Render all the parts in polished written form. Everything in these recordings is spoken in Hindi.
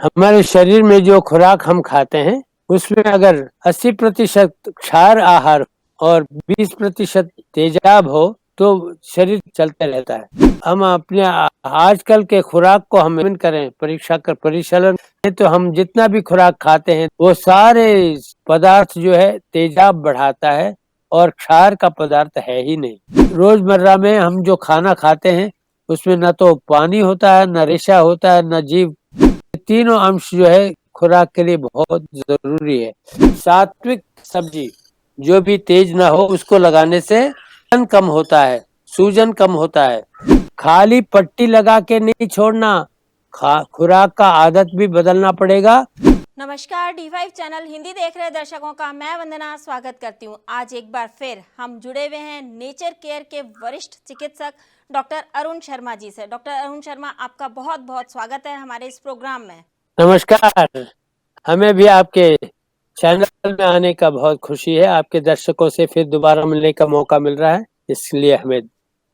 हमारे शरीर में जो खुराक हम खाते हैं उसमें अगर 80% क्षार आहार और 20% तेजाब हो तो शरीर चलते रहता है। हम अपने आजकल के खुराक को हम करें परीक्षा कर परिचालन में, तो हम जितना भी खुराक खाते हैं वो सारे पदार्थ जो है तेजाब बढ़ाता है और क्षार का पदार्थ है ही नहीं। रोजमर्रा में हम जो खाना खाते हैं उसमें न तो पानी होता है, न रेशा होता है, न जीव। तीनों अंश जो है खुराक के लिए बहुत जरूरी है। सात्विक सब्जी जो भी तेज ना हो उसको लगाने से वजन कम होता है, सूजन कम होता है। खाली पट्टी लगा के नहीं छोड़ना, खुराक का आदत भी बदलना पड़ेगा। नमस्कार, D5 चैनल हिंदी देख रहे दर्शकों का मैं वंदना स्वागत करती हूँ। आज एक बार फिर हम जुड़े हुए हैं नेचर केयर के वरिष्ठ चिकित्सक डॉक्टर अरुण शर्मा जी से। डॉक्टर अरुण शर्मा, आपका बहुत बहुत स्वागत है हमारे इस प्रोग्राम में। नमस्कार, हमें भी आपके चैनल में आने का बहुत खुशी है। आपके दर्शकों से फिर दोबारा मिलने का मौका मिल रहा है, इसलिए हमें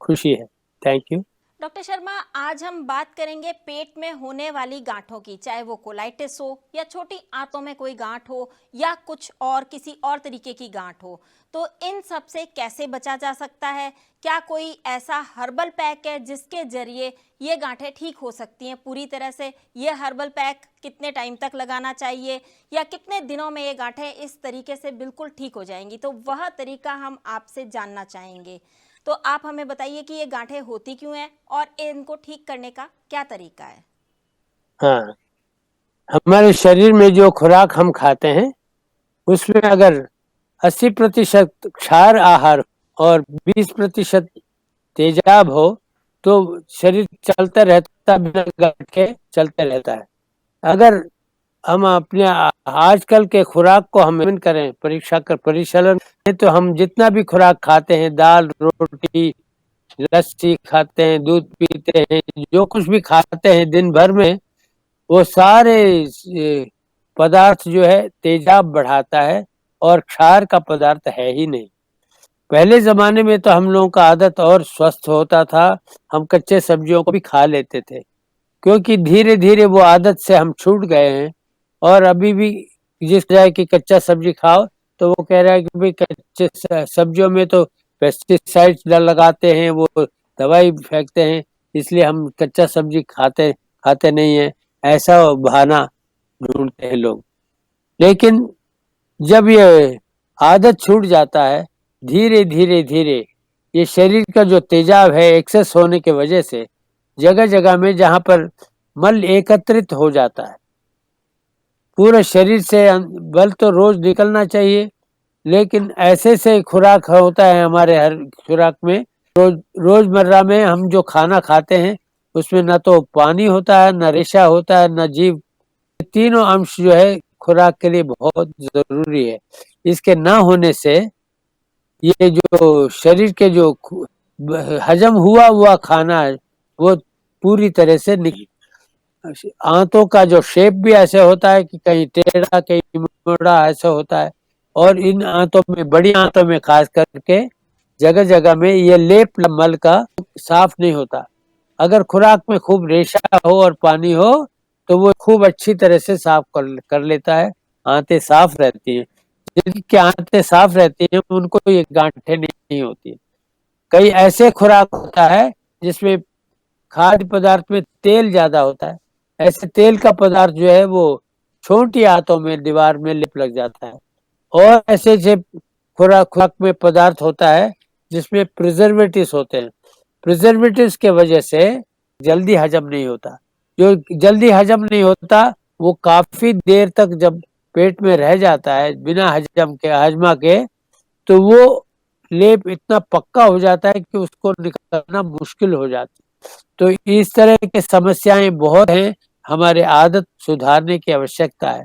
खुशी है। Thank you. डॉक्टर शर्मा, आज हम बात करेंगे पेट में होने वाली गांठों की, चाहे वो कोलाइटिस हो या छोटी आंतों में कोई गांठ हो या कुछ और किसी और तरीके की गांठ हो। तो इन सब से कैसे बचा जा सकता है? क्या कोई ऐसा हर्बल पैक है जिसके जरिए ये गांठें ठीक हो सकती हैं पूरी तरह से? ये हर्बल पैक कितने टाइम तक लगाना चाहिए या कितने दिनों में ये गांठें इस तरीके से बिल्कुल ठीक हो जाएंगी? तो वह तरीका हम आपसे जानना चाहेंगे। तो आप हमें बताइए कि ये गांठें होती क्यों हैं और इनको ठीक करने का क्या तरीका है? हाँ, हमारे शरीर में जो खुराक हम खाते हैं उसमें अगर 80% क्षार आहार और 20% तेजाब हो तो शरीर चलता रहता, बिना गांठ के चलते रहता है। अगर हम अपने आजकल के खुराक को हम करें परीक्षा कर परिचालन में, तो हम जितना भी खुराक खाते हैं, दाल रोटी लस्सी खाते हैं, दूध पीते हैं, जो कुछ भी खाते हैं दिन भर में, वो सारे पदार्थ जो है तेजाब बढ़ाता है और क्षार का पदार्थ है ही नहीं। पहले जमाने में तो हम लोगों का आदत और स्वस्थ होता था, हम कच्चे सब्जियों को भी खा लेते थे, क्योंकि धीरे धीरे वो आदत से हम छूट गए हैं। और अभी भी जिस जाए कि कच्चा सब्जी खाओ तो वो कह रहा है कि भाई कच्चे सब्जियों में तो पेस्टिसाइड्स लगाते हैं, वो दवाई फेंकते हैं, इसलिए हम कच्चा सब्जी खाते खाते नहीं है, ऐसा बहाना ढूंढते हैं लोग। लेकिन जब ये आदत छूट जाता है, धीरे धीरे धीरे ये शरीर का जो तेजाब है एक्सेस होने की वजह से जगह जगह में जहाँ पर मल एकत्रित हो जाता है, पूरे शरीर से बल तो रोज निकलना चाहिए, लेकिन ऐसे से खुराक होता है हमारे हर खुराक में। रोजमर्रा में हम जो खाना खाते हैं उसमें न तो पानी होता है, न रेशा होता है, न जीव। तीनों अंश जो है खुराक के लिए बहुत जरूरी है। इसके ना होने से ये जो शरीर के जो हजम हुआ हुआ खाना है वो पूरी तरह से आंतों का जो शेप भी ऐसे होता है कि कहीं टेढ़ा कहीं मुड़ा ऐसा होता है। और इन आंतों में, बड़ी आंतों में खास करके जगह जगह में ये लेप मल का साफ नहीं होता। अगर खुराक में खूब रेशा हो और पानी हो तो वो खूब अच्छी तरह से साफ कर लेता है, आंतें साफ रहती हैं। जिनकी आंतें साफ रहती हैं उनको ये गांठें नहीं होती। कई ऐसे खुराक होता है जिसमें खाद्य पदार्थ में तेल ज्यादा होता है, ऐसे तेल का पदार्थ जो है वो छोटी आंतों में दीवार में लिप लग जाता है। और ऐसे जो खुराक में पदार्थ होता है जिसमें प्रिजर्वेटिव्स होते हैं, प्रिजर्वेटिव्स के वजह से जल्दी हजम नहीं होता। जो जल्दी हजम नहीं होता वो काफी देर तक जब पेट में रह जाता है बिना हजमा के, तो वो लेप इतना पक्का हो जाता है कि उसको निकालना मुश्किल हो जाता है। तो इस तरह की समस्याएं बहुत हैं, हमारे आदत सुधारने की आवश्यकता है।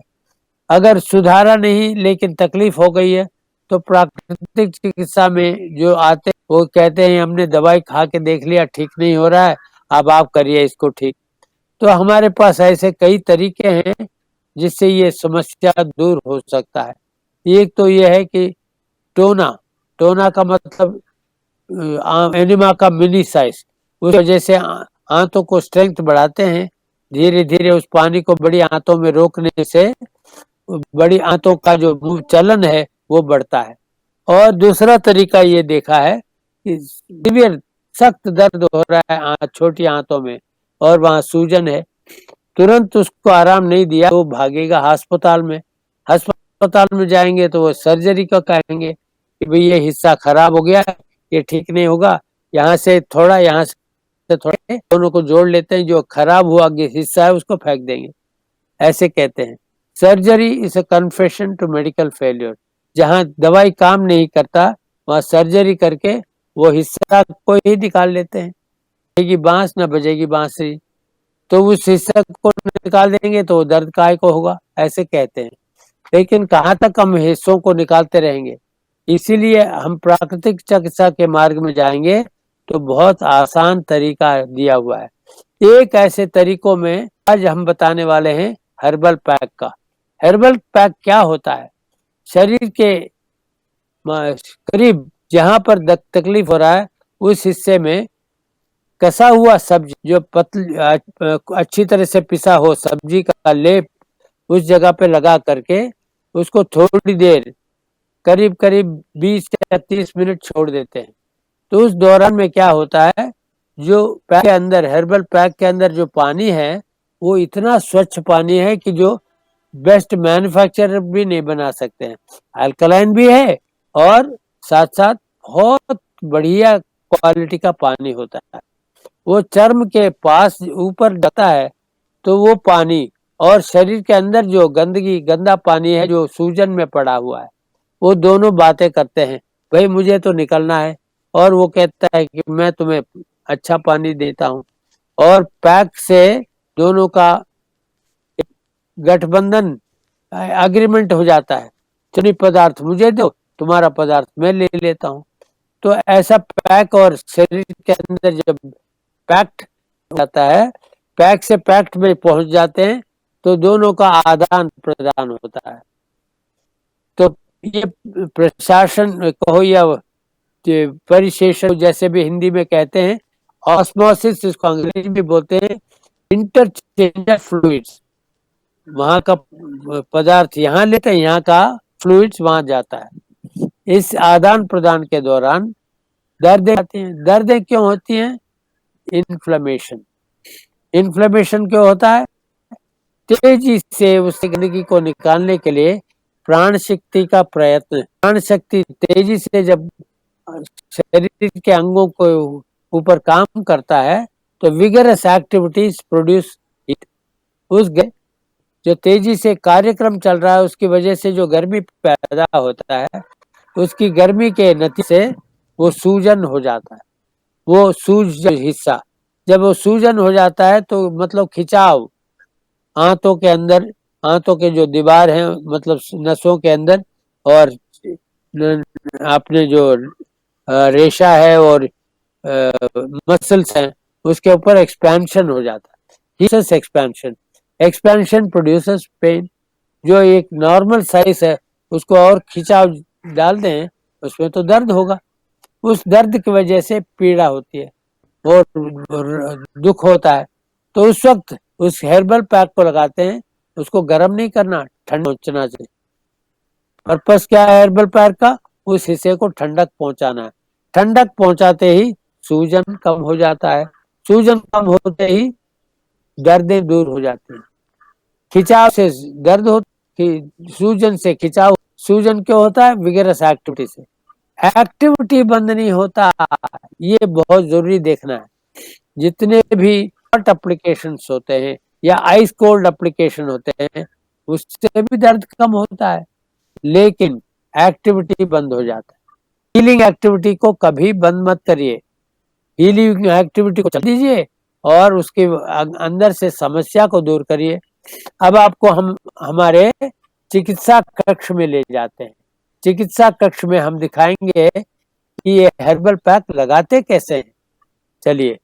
अगर सुधारा नहीं लेकिन तकलीफ हो गई है तो प्राकृतिक चिकित्सा में जो आते हैं वो कहते हैं हमने दवाई खा के देख लिया, ठीक नहीं हो रहा है, अब आप करिए इसको ठीक। तो हमारे पास ऐसे कई तरीके हैं जिससे ये समस्या दूर हो सकता है। एक तो ये है कि टोना, टोना का मतलब एनिमा का मिनी साइज, उस वजह से आंतों को स्ट्रेंथ बढ़ाते हैं धीरे धीरे उस पानी को बड़ी आंतों में रोकने से बड़ी आंतों का जो चलन है वो बढ़ता है। और दूसरा तरीका ये देखा है कि सिवियर सख्त दर्द हो रहा है छोटी आंतों में और वहां सूजन है, तुरंत उसको आराम नहीं दिया तो भागेगा अस्पताल में। अस्पताल में जाएंगे तो वो सर्जरी का कहेंगे कि भाई ये हिस्सा खराब हो गया, ये ठीक नहीं होगा, यहाँ से थोड़ा, यहाँ से थोड़ा, दोनों को जोड़ लेते हैं, जो खराब हुआ हिस्सा है उसको फेंक देंगे, ऐसे कहते हैं। Surgery is a confession to medical failure. जहाँ दवाई काम नहीं करता वहाँ सर्जरी करके वो हिस्सा को ही निकाल लेते हैं। बजेगी बांस न बजेगी बांसुरी, तो उस हिस्से को निकाल देंगे तो दर्द काय को होगा, ऐसे कहते हैं। लेकिन कहाँ तक हम हिस्सों को निकालते रहेंगे? इसीलिए हम प्राकृतिक चिकित्सा के मार्ग में जाएंगे तो बहुत आसान तरीका दिया हुआ है। एक ऐसे तरीकों में आज हम बताने वाले हैं हर्बल पैक का। हर्बल पैक क्या होता है? शरीर के करीब जहां पर तकलीफ हो रहा है उस हिस्से में कसा हुआ सब्जी, जो पतली अच्छी तरह से पिसा हो सब्जी का लेप उस जगह पे लगा करके उसको थोड़ी देर करीब करीब 20 या 30 मिनट छोड़ देते हैं। तो उस दौरान में क्या होता है, जो पैक के अंदर, हर्बल पैक के अंदर जो पानी है वो इतना स्वच्छ पानी है कि जो बेस्ट मैन्युफैक्चरर भी नहीं बना सकते हैं। अल्कलाइन भी है और साथ साथ बहुत बढ़िया क्वालिटी का पानी होता है। वो चर्म के पास ऊपर जाता है तो वो पानी और शरीर के अंदर जो गंदगी, गंदा पानी है जो सूजन में पड़ा हुआ है, वो दोनों बातें करते हैं, भाई मुझे तो निकलना है, और वो कहता है कि मैं तुम्हें अच्छा पानी देता हूँ। और पैक से दोनों का गठबंधन, एग्रीमेंट हो जाता है, चलिए पदार्थ मुझे दो, तुम्हारा पदार्थ मैं ले लेता हूँ। तो ऐसा पैक और शरीर के अंदर जब पैक्ट जाता है, पैक से पैक्ट में पहुंच जाते हैं तो दोनों का आदान प्रदान होता है। तो ये प्रशासन कहो या परिशेषण जैसे भी हिंदी में कहते हैं, ऑस्मोसिस इसको अंग्रेजी में बोलते हैं, इंटरचेंज ऑफ फ्लूइड्स। वहां का पदार्थ यहाँ लेते हैं, यहाँ का फ्लूइड्स वहां जाता है। इस आदान प्रदान के दौरान दर्दें आती हैं। दर्दें क्यों होती हैं? इन्फ्लेमेशन। इन्फ्लेमेशन क्यों होता है? तेजी से उस गंदगी को निकालने के लिए प्राण शक्ति का प्रयत्न, प्राण शक्ति तेजी से जब शरीर के अंगों को ऊपर काम करता है तो विगरस एक्टिविटीज प्रोड्यूस हीट। उस जो तेजी से कार्यक्रम चल रहा है उसकी वजह से जो गर्मी पैदा होता है, उसकी गर्मी के नतीजे से वो सूजन हो जाता है। वो सूज हिस्सा जब वो सूजन हो जाता है तो मतलब खिंचाव आंतों के अंदर, आंतों के जो दीवार है मतलब नसों के अंदर, और आपने जो रेशा है और मसल्स हैं उसके ऊपर एक्सपेंशन हो जाता है। Expansion, expansion produces pain. जो एक नॉर्मल साइज है उसको और खिंचाव डाल दें उसमें तो दर्द होगा, उस दर्द की वजह से पीड़ा होती है और दुख होता है। तो उस वक्त उस हेर्बल पैक को लगाते हैं, उसको गर्म नहीं करना, ठंड पहुंचना चाहिए। पर्पस क्या है हेर्बल पैक का? उस हिस्से को ठंडक पहुंचाना है। ठंडक पहुंचाते ही सूजन कम हो जाता है, सूजन कम होते ही दर्दें दूर हो जाती हैं। खिंचाव से दर्द हो, सूजन से खिंचाव। सूजन क्यों होता है? विगरस एक्टिविटी से। एक्टिविटी बंद नहीं होता, ये बहुत जरूरी देखना है। जितने भी हॉट एप्लीकेशंस होते हैं या आइस कोल्ड एप्लीकेशन होते हैं उससे भी दर्द कम होता है, लेकिन एक्टिविटी बंद हो जाता है। हीलिंग एक्टिविटी को कभी बंद मत करिए, हीलिंग एक्टिविटी को चल दीजिए और उसके अंदर से समस्या को दूर करिए। अब आपको हम हमारे चिकित्सा कक्ष में ले जाते हैं। चिकित्सा कक्ष में हम दिखाएंगे कि ये हेर्बल पैक लगाते कैसे हैं। चलिए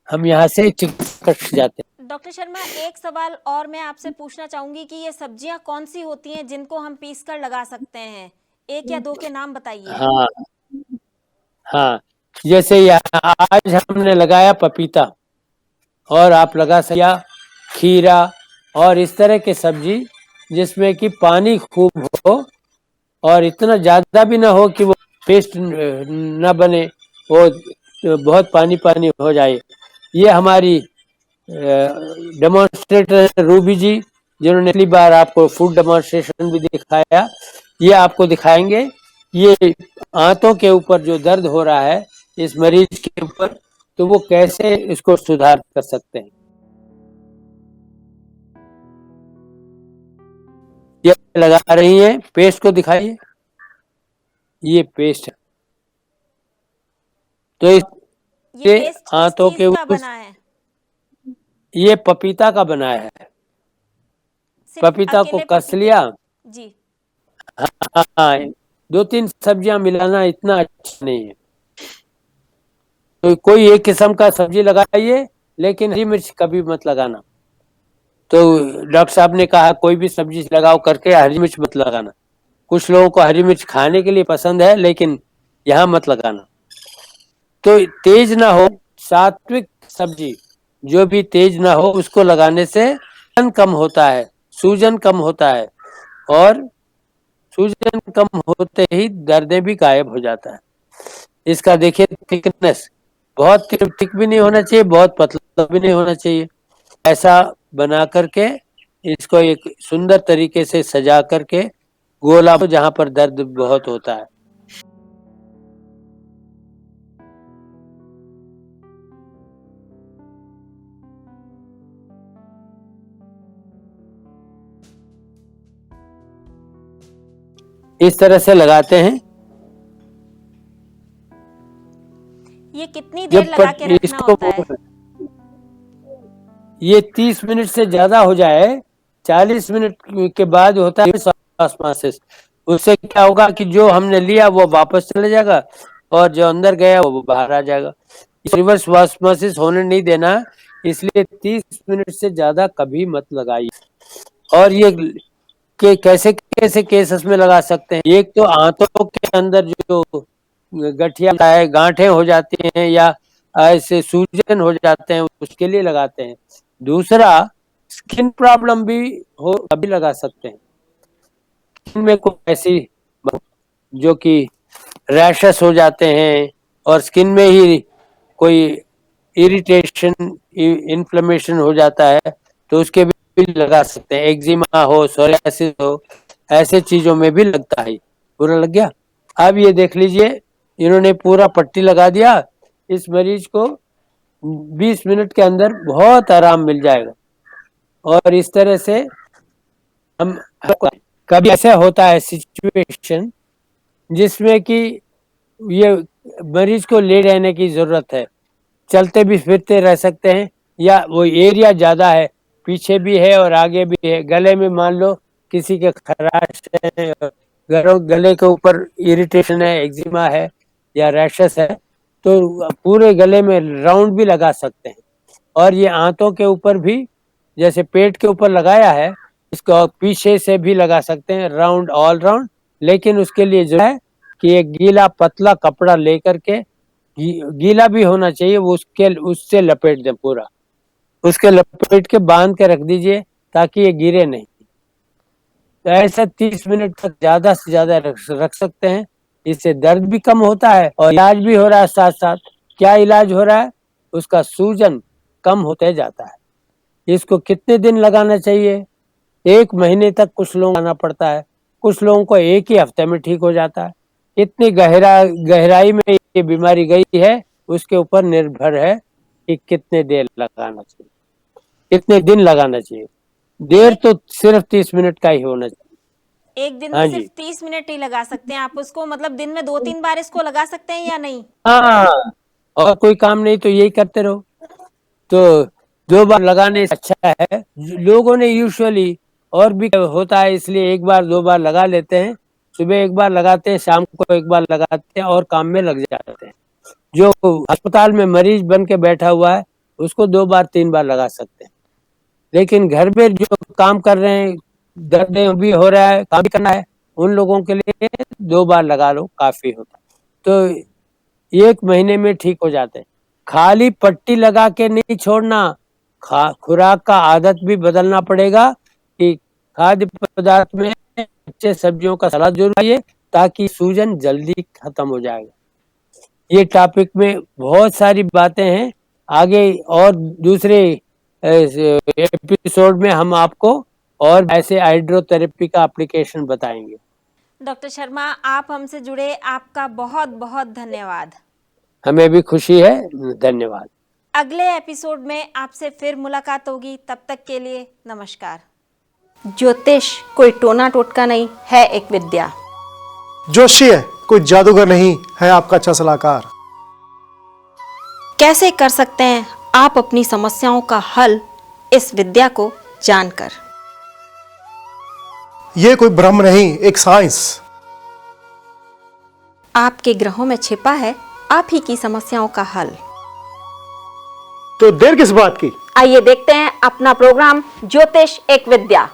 हम यहाँ से चिकित्सा कक्ष जाते हैं। डॉक्टर शर्मा, एक सवाल और मैं आपसे पूछना चाहूंगी कि ये सब्जियां कौन सी होती हैं जिनको हम पीस कर लगा सकते हैं? एक या दो के नाम बताइए। हाँ हाँ, जैसे आज हमने लगाया पपीता और आप लगा सकते खीरा और इस तरह के सब्जी जिसमें कि पानी खूब हो और इतना ज़्यादा भी ना हो कि वो पेस्ट न बने, वो बहुत पानी पानी हो जाए। ये हमारी डेमोन्स्ट्रेटर रूबी जी, जिन्होंने पहली बार आपको फूड डेमोन्स्ट्रेशन भी दिखाया, ये आपको दिखाएंगे ये आंतों के ऊपर जो दर्द हो रहा है इस मरीज के ऊपर, तो वो कैसे इसको सुधार कर सकते हैं। ये लगा रही हैं, पेस्ट को दिखाइए, ये पेस्ट है। तो ये इससे पेस्ट किस आंतों चीज के का ऊपर, बना है? ये पपीता का बनाया है, सिर्फ पपीता को अकेले कस पपीते? लिया। जी। हाँ, 2-3 सब्जियां मिलाना इतना अच्छा नहीं है, तो कोई एक किस्म का सब्जी लगाइए, लेकिन हरी मिर्च कभी मत लगाना। तो डॉक्टर साहब ने कहा कोई भी सब्जी लगाओ करके हरी मिर्च मत लगाना। कुछ लोगों को हरी मिर्च खाने के लिए पसंद है, लेकिन यहाँ मत लगाना। तो तेज ना हो, सात्विक सब्जी जो भी तेज ना हो उसको लगाने से सूजन कम होता है, सूजन कम होता है, और सूजन कम होते ही दर्द भी गायब हो जाता है। इसका देखिए थिकनेस, बहुत थिक भी नहीं होना चाहिए, बहुत पतला भी नहीं होना चाहिए। ऐसा बना करके इसको एक सुंदर तरीके से सजा करके गोला जहाँ पर दर्द बहुत होता है। इस तरह से लगाते हैं। ये कितनी देर लगा के रखना इसको होता है? ये 30 मिनट से ज्यादा हो जाए, 40 मिनट के बाद होता है ऑस्मोसिस। उससे क्या होगा कि जो हमने लिया वो वापस चले जाएगा और जो अंदर गया वो बाहर आ जाएगा। रिवर्स ऑस्मोसिस होने नहीं देना, इसलिए 30 मिनट से ज्यादा कभी मत लगाइए। और ये कैसे कैसे केसेस में लगा सकते हैं, एक तो आंतों के अंदर जो गठिया है, गांठें हो जाती हैं या ऐसे सूजन हो जाते हैं, उसके लिए लगाते हैं। दूसरा, स्किन प्रॉब्लम भी हो तभी लगा सकते हैं। स्किन में कोई ऐसी जो कि रैशेस हो जाते हैं और स्किन में ही कोई इरिटेशन, इन्फ्लेमेशन हो जाता है, तो उसके भी लगा सकते हैं। एक्जिमा हो, सोरियासिस हो, ऐसे चीजों में भी लगता है। पूरा लग गया। अब ये देख लीजिए, इन्होंने पूरा पट्टी लगा दिया। इस मरीज को 20 मिनट के अंदर बहुत आराम मिल जाएगा। और इस तरह से हम, कभी ऐसा होता है सिचुएशन जिसमें कि ये मरीज को ले रहने की जरूरत है, चलते भी फिरते रह सकते हैं, या वो एरिया ज्यादा है, पीछे भी है और आगे भी है, गले में मान लो किसी के खराश है, गले के ऊपर इरिटेशन है, एक्जिमा है या रैशेस है, तो पूरे गले में राउंड भी लगा सकते हैं। और ये आंतों के ऊपर भी, जैसे पेट के ऊपर लगाया है, इसको पीछे से भी लगा सकते हैं, राउंड, ऑल राउंड। लेकिन उसके लिए जो है कि एक गीला पतला कपड़ा लेकर के, गीला भी होना चाहिए, वो उससे लपेट दें पूरा, उसके लपेट के बांध के रख दीजिए ताकि ये गिरे नहीं। तो ऐसा 30 मिनट तक ज्यादा से ज्यादा रख सकते हैं। इससे दर्द भी कम होता है और इलाज भी हो रहा है साथ साथ। क्या इलाज हो रहा है? उसका सूजन कम होते जाता है। इसको कितने दिन लगाना चाहिए? 1 महीने तक कुछ लोगों को लगाना पड़ता है, कुछ लोगों को 1 ही हफ्ते में ठीक हो जाता है। कितनी गहराई में ये बीमारी गई है उसके ऊपर निर्भर है कि कितने देर लगाना चाहिए, कितने दिन लगाना चाहिए। देर एक तो सिर्फ 30 मिनट का ही होना चाहिए। एक दिन में हाँ सिर्फ जी। 30 मिनट ही लगा सकते हैं आप उसको? मतलब दिन में 2-3 बार इसको लगा सकते हैं या नहीं? हाँ, और कोई काम नहीं तो यही करते रहो। तो 2 बार लगाने से अच्छा है। लोगों ने यूजुअली, और भी होता है इसलिए 1 बार 2 बार लगा लेते हैं। सुबह 1 बार लगाते हैं, शाम को 1 बार लगाते हैं और काम में लग जाते हैं। जो अस्पताल में मरीज बन के बैठा हुआ है उसको 2 बार 3 बार लगा सकते हैं। लेकिन घर में जो काम कर रहे हैं, दर्द भी हो रहा है, काम भी करना है, उन लोगों के लिए 2 बार लगा लो, काफी होता है। तो 1 महीने में ठीक हो जाते हैं। खाली पट्टी लगा के नहीं छोड़ना, खुराक का आदत भी बदलना पड़ेगा कि खाद्य पदार्थ में कच्चे सब्जियों का सलाद जरूर खाइए ताकि सूजन जल्दी खत्म हो जाएगा। ये टॉपिक में बहुत सारी बातें हैं, आगे और दूसरे एपिसोड में हम आपको और ऐसे हाइड्रोथेरेपी का एप्लीकेशन बताएंगे। डॉक्टर शर्मा, आप हमसे जुड़े, आपका बहुत बहुत धन्यवाद। हमें भी खुशी है, धन्यवाद। अगले एपिसोड में आपसे फिर मुलाकात होगी, तब तक के लिए नमस्कार। ज्योतिष कोई टोना टोटका नहीं है, एक विद्या। जोशी है कोई जादूगर नहीं है, आपका अच्छा सलाहकार। कैसे कर सकते हैं आप अपनी समस्याओं का हल इस विद्या को जानकर? ये कोई ब्रह्म नहीं, एक साइंस। आपके ग्रहों में छिपा है आप ही की समस्याओं का हल। तो देर किस बात की? आइए देखते हैं अपना प्रोग्राम ज्योतिष एक विद्या।